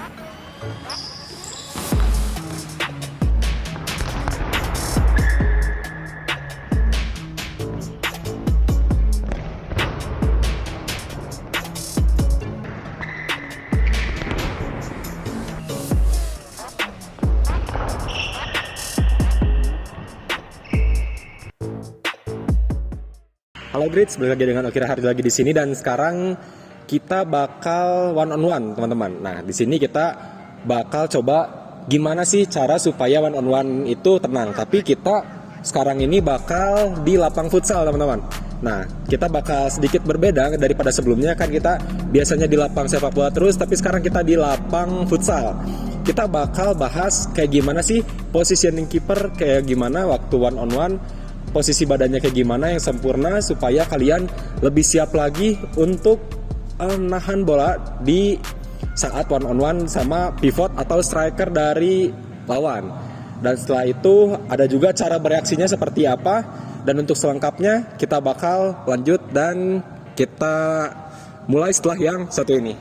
Halo Grits, balik lagi dengan Okira Hardi lagi di sini, dan sekarang kita bakal one on one teman-teman. Nah, di sini kita bakal coba gimana sih cara supaya one on one itu tenang. Tapi kita sekarang ini bakal di lapang futsal teman-teman. Nah, kita bakal sedikit berbeda daripada sebelumnya, kan kita biasanya di lapang sepak bola terus, tapi sekarang kita di lapang futsal. Kita bakal bahas kayak gimana sih positioning keeper, kayak gimana waktu one on one, posisi badannya kayak gimana yang sempurna supaya kalian lebih siap lagi untuk nahan bola di saat one on one sama pivot atau striker dari lawan. Dan setelah itu ada juga cara bereaksinya seperti apa, dan untuk selengkapnya kita bakal lanjut dan kita mulai setelah yang satu ini.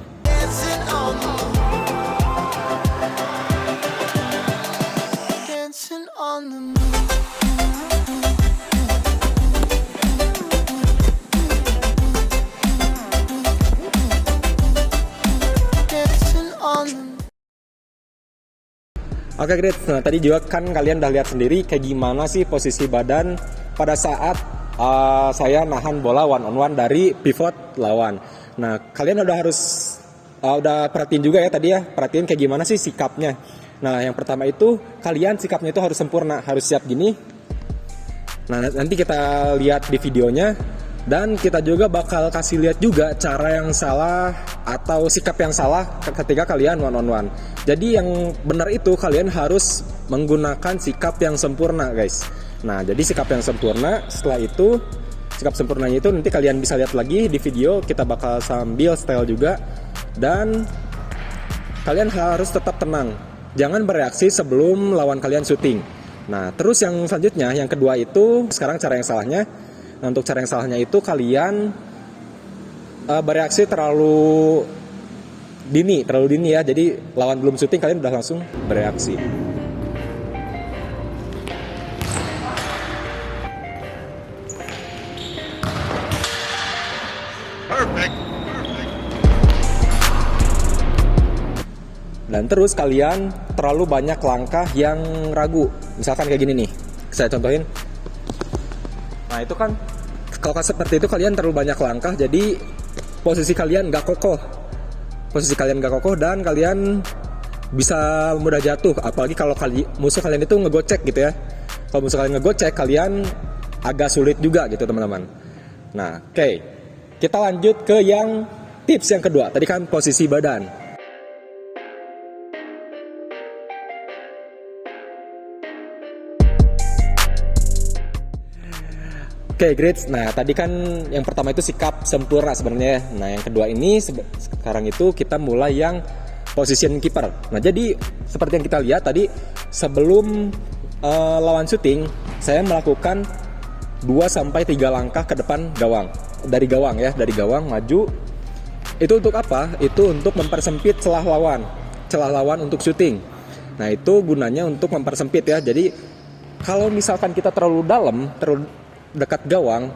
Oke Grit, nah tadi juga kan kalian udah lihat sendiri kayak gimana sih posisi badan pada saat saya nahan bola one on one dari pivot lawan. Nah kalian udah perhatiin juga ya tadi ya, perhatiin kayak gimana sih sikapnya. Nah yang pertama itu kalian sikapnya itu harus sempurna, harus siap gini. Nah nanti kita lihat di videonya, dan kita juga bakal kasih lihat juga cara yang salah atau sikap yang salah ketika kalian one on one. Jadi yang benar itu kalian harus menggunakan sikap yang sempurna guys. Nah jadi sikap yang sempurna, setelah itu sikap sempurnanya itu nanti kalian bisa lihat lagi di video, kita bakal sambil style juga. Dan kalian harus tetap tenang, jangan bereaksi sebelum lawan kalian syuting. Nah terus yang selanjutnya, yang kedua itu sekarang cara yang salahnya. Nah, untuk cara yang salahnya itu kalian bereaksi terlalu dini ya. Jadi lawan belum syuting kalian udah langsung bereaksi. Perfect. Dan terus kalian terlalu banyak langkah yang ragu. Misalkan kayak gini nih, saya contohin. Nah itu kan, kalau seperti itu kalian terlalu banyak langkah, jadi posisi kalian nggak kokoh. Dan kalian bisa mudah jatuh. Apalagi kalau musuh kalian itu ngegocek gitu ya. Kalau musuh kalian ngegocek, kalian agak sulit juga gitu teman-teman. Nah oke, kita lanjut ke yang tips yang kedua. Tadi kan posisi badan. Oke, great. Nah, tadi kan yang pertama itu sikap sempurna sebenarnya. Nah, yang kedua ini sekarang itu kita mulai yang position keeper. Nah, jadi seperti yang kita lihat tadi, sebelum lawan syuting, saya melakukan 2-3 langkah ke depan gawang. Dari gawang maju. Itu untuk apa? Itu untuk mempersempit celah lawan untuk syuting. Nah, itu gunanya untuk mempersempit ya. Jadi, kalau misalkan kita terlalu dalam, dekat gawang,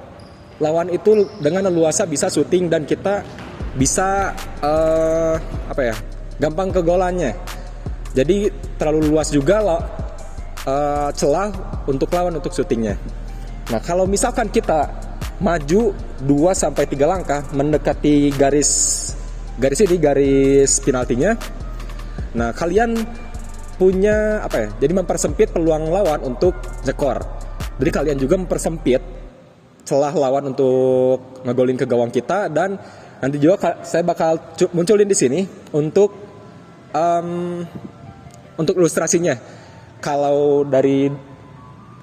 lawan itu dengan leluasa bisa syuting dan kita bisa gampang ke golannya. Jadi terlalu luas juga celah untuk lawan untuk syutingnya. Nah kalau misalkan kita maju 2-3 langkah mendekati garis penaltinya, nah kalian punya jadi mempersempit peluang lawan untuk skor. Jadi kalian juga mempersempit celah lawan untuk ngegolin ke gawang kita. Dan nanti juga saya bakal munculin di sini untuk ilustrasinya. Kalau dari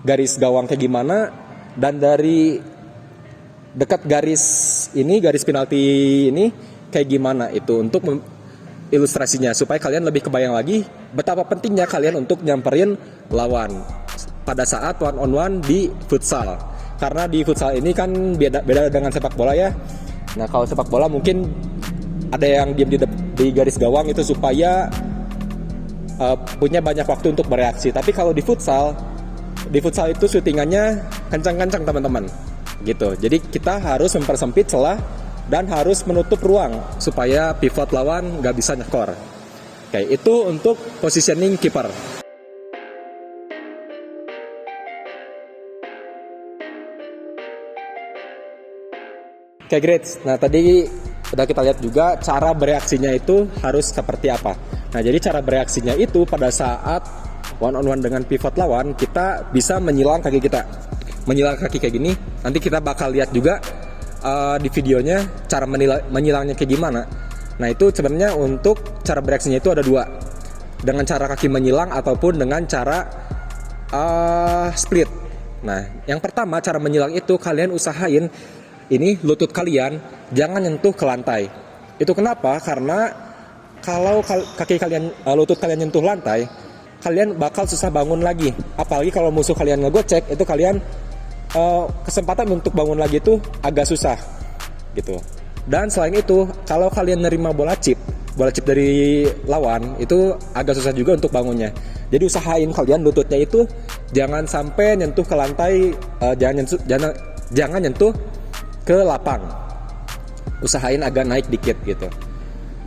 garis gawang kayak gimana, dan dari dekat garis penalti ini kayak gimana, itu untuk ilustrasinya supaya kalian lebih kebayang lagi betapa pentingnya kalian untuk nyamperin lawan pada saat one on one di futsal. Karena di futsal ini kan beda dengan sepak bola ya. Nah kalau sepak bola mungkin ada yang diam di garis gawang itu supaya punya banyak waktu untuk bereaksi. Tapi kalau di futsal itu syutingannya kencang-kencang teman-teman gitu. Jadi kita harus mempersempit celah dan harus menutup ruang supaya pivot lawan nggak bisa nyekor. Oke, itu untuk positioning kiper. Oke, great. Nah, tadi udah kita lihat juga cara bereaksinya itu harus seperti apa. Nah, jadi cara bereaksinya itu pada saat one on one dengan pivot lawan, kita bisa menyilang kaki kita. Menyilang kaki kayak gini. Nanti kita bakal lihat juga di videonya cara menyilangnya kayak gimana. Nah, itu sebenarnya untuk cara bereaksinya itu ada dua. Dengan cara kaki menyilang ataupun dengan cara split. Nah, yang pertama cara menyilang itu kalian usahain ini lutut kalian jangan nyentuh ke lantai. Itu kenapa? Karena kalau kaki kalian, lutut kalian nyentuh lantai, kalian bakal susah bangun lagi. Apalagi kalau musuh kalian ngegocek, itu kalian kesempatan untuk bangun lagi itu agak susah gitu. Dan selain itu, kalau kalian nerima bola chip dari lawan, itu agak susah juga untuk bangunnya. Jadi usahain kalian lututnya itu jangan sampai nyentuh ke lantai, jangan nyentuh ke lapang. Usahain agak naik dikit gitu.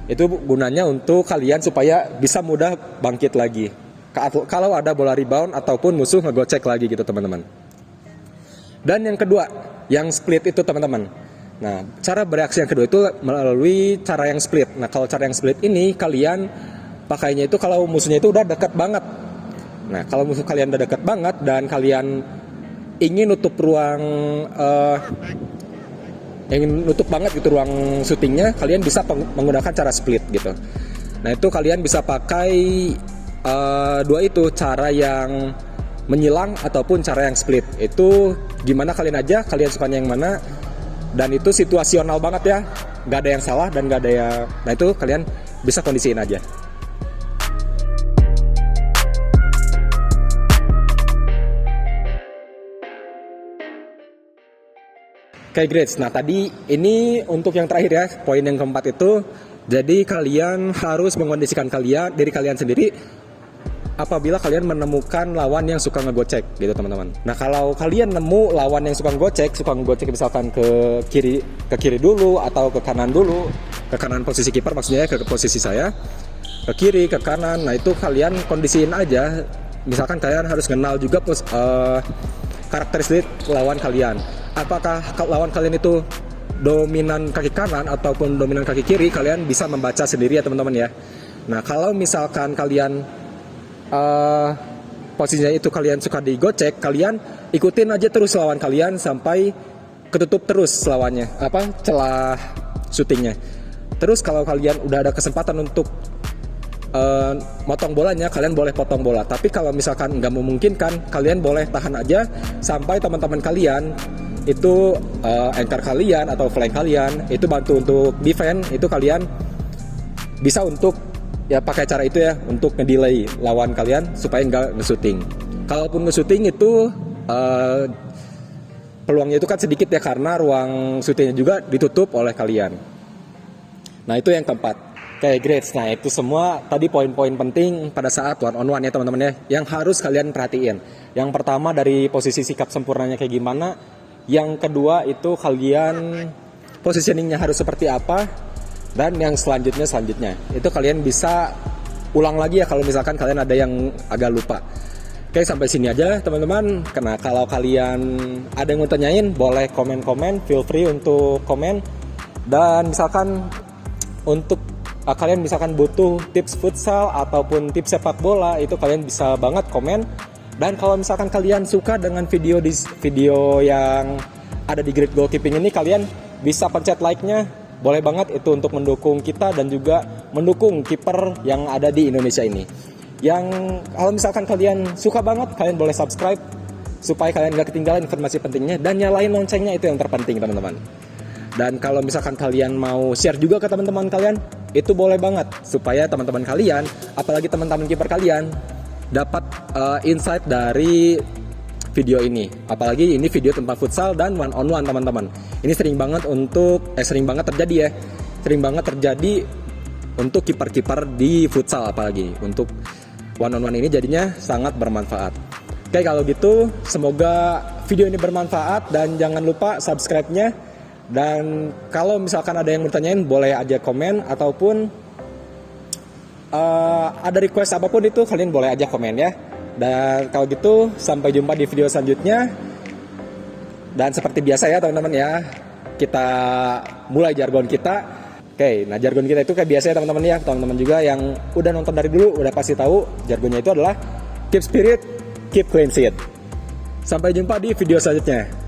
Itu gunanya untuk kalian supaya bisa mudah bangkit lagi kalau ada bola rebound ataupun musuh ngegocek lagi gitu teman-teman. Dan yang kedua, yang split itu teman-teman. Nah, cara bereaksi yang kedua itu melalui cara yang split. Nah, kalau cara yang split ini kalian pakainya itu kalau musuhnya itu udah dekat banget. Nah, kalau musuh kalian udah dekat banget dan kalian ingin nutup ruang gitu ruang syutingnya, kalian bisa menggunakan cara split gitu. Nah, itu kalian bisa pakai dua itu, cara yang menyilang ataupun cara yang split. Itu gimana kalian aja, kalian sukanya yang mana. Dan itu situasional banget ya, nggak ada yang salah dan nggak ada yang. Nah, itu kalian bisa kondisiin aja. Oke, great. Nah, tadi ini untuk yang terakhir ya, poin yang keempat itu. Jadi kalian harus mengkondisikan diri kalian sendiri apabila kalian menemukan lawan yang suka ngegocek gitu teman-teman. Nah, kalau kalian nemu lawan yang suka ngegocek misalkan ke kiri dulu atau ke kanan dulu, ke kanan posisi kiper maksudnya, ke posisi saya, ke kiri, ke kanan. Nah, itu kalian kondisiin aja. Misalkan kalian harus kenal juga karakteristik lawan kalian. Apakah lawan kalian itu dominan kaki kanan ataupun dominan kaki kiri, kalian bisa membaca sendiri ya teman-teman ya. Nah, kalau misalkan kalian posisinya itu kalian suka digocek, kalian ikutin aja terus lawan kalian sampai ketutup terus lawannya, celah syutingnya. Terus kalau kalian udah ada kesempatan untuk motong bolanya, kalian boleh potong bola. Tapi kalau misalkan nggak memungkinkan, kalian boleh tahan aja sampai teman-teman kalian itu anchor kalian atau flank kalian itu bantu untuk defend, itu kalian bisa untuk ya pakai cara itu ya untuk ngedelay lawan kalian supaya nggak nge-shooting. Kalaupun nge-shooting itu peluangnya itu kan sedikit ya karena ruang shootingnya juga ditutup oleh kalian. Nah, itu yang keempat. Oke, great. Nah, itu semua tadi poin-poin penting pada saat one on one ya teman-teman ya, yang harus kalian perhatiin. Yang pertama dari posisi sikap sempurnanya kayak gimana. Yang kedua itu kalian positioningnya harus seperti apa. Dan yang selanjutnya itu kalian bisa ulang lagi ya kalau misalkan kalian ada yang agak lupa. Oke, sampai sini aja teman-teman. Karena kalau kalian ada yang mau tanyain, boleh komen-komen, feel free untuk komen. Dan misalkan untuk kalian misalkan butuh tips futsal ataupun tips sepak bola, itu kalian bisa banget komen. Dan kalau misalkan kalian suka dengan video yang ada di Great Goalkeeping ini, kalian bisa pencet like-nya. Boleh banget itu untuk mendukung kita dan juga mendukung kiper yang ada di Indonesia ini. Yang kalau misalkan kalian suka banget, kalian boleh subscribe supaya kalian gak ketinggalan informasi pentingnya, dan nyalain loncengnya, itu yang terpenting teman-teman. Dan kalau misalkan kalian mau share juga ke teman-teman kalian, itu boleh banget supaya teman-teman kalian, apalagi teman-teman kiper kalian, dapat insight dari video ini. Apalagi ini video tentang futsal dan one on one teman-teman. Ini sering banget terjadi ya. Sering banget terjadi untuk kiper-kiper di futsal, apalagi untuk one on one ini jadinya sangat bermanfaat. Oke, kalau gitu semoga video ini bermanfaat dan jangan lupa subscribe-nya. Dan kalau misalkan ada yang bertanyain boleh aja komen ataupun ada request apapun itu kalian boleh aja komen ya. Dan kalau gitu sampai jumpa di video selanjutnya. Dan seperti biasa ya teman-teman ya, kita mulai jargon kita. Oke, nah jargon kita itu kayak biasa ya teman-teman ya. Teman-teman juga yang udah nonton dari dulu udah pasti tahu jargonnya itu adalah keep spirit, keep clean sheet. Sampai jumpa di video selanjutnya.